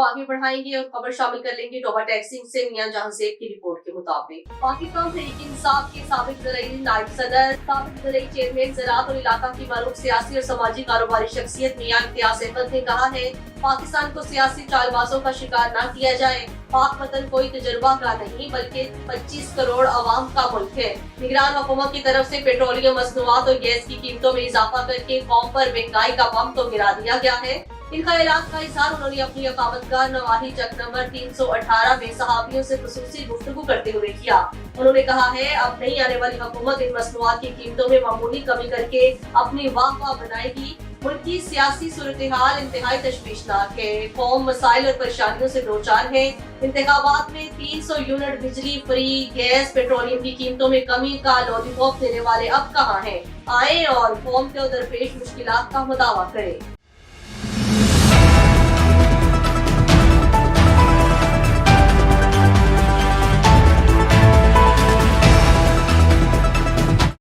को आगे बढ़ाएंगे और खबर शामिल कर लेंगे टोबा टैक्सिंग से मियां जहांजेब की रिपोर्ट के मुताबिक। पाकिस्तान तहरीक इंसाफ के साबिक ज़राई नायब सदर, साबिक ज़राई चेयरमैन ज़राअत और इलाका की मारूफ सियासी और समाजी कारोबारी शख्सियत मियां इम्तियाज अहमद ने कहा है, पाकिस्तान को सियासी चालबाजों का शिकार न किया जाए। पाक वतन कोई तजुर्बा का नहीं बल्कि 25 करोड़ आवाम का मुल्क है। निगरान हुकूमत की तरफ से पेट्रोलियम मसनूआत और गैस की कीमतों में इजाफा करके कौम पर महंगाई का बम तो गिरा दिया गया है। इन ख्यालात का इजहार उन्होंने अपनी अकामतगाह नवाही चक नंबर 318 में सहाबियों से खुसूसी गुफ्तगू करते हुए किया। उन्होंने कहा है, अब नहीं आने वाली हुकूमत इन मसनूआत की कीमतों में मामूली कमी करके अपनी वाह वाह बनाएगी। मुल्क की सियासी सूरत हाल इंतहाई तशवीशनाक है। कौम मसाइल और परेशानियों से दो चार है। इंतखाबात में 300 यूनिट बिजली फ्री, गैस, पेट्रोलियम की कीमतों में कमी का लॉलीपॉप देने वाले अब कहाँ हैं? आए और कौम के दरपेश मुश्किलात का मुदावा करें।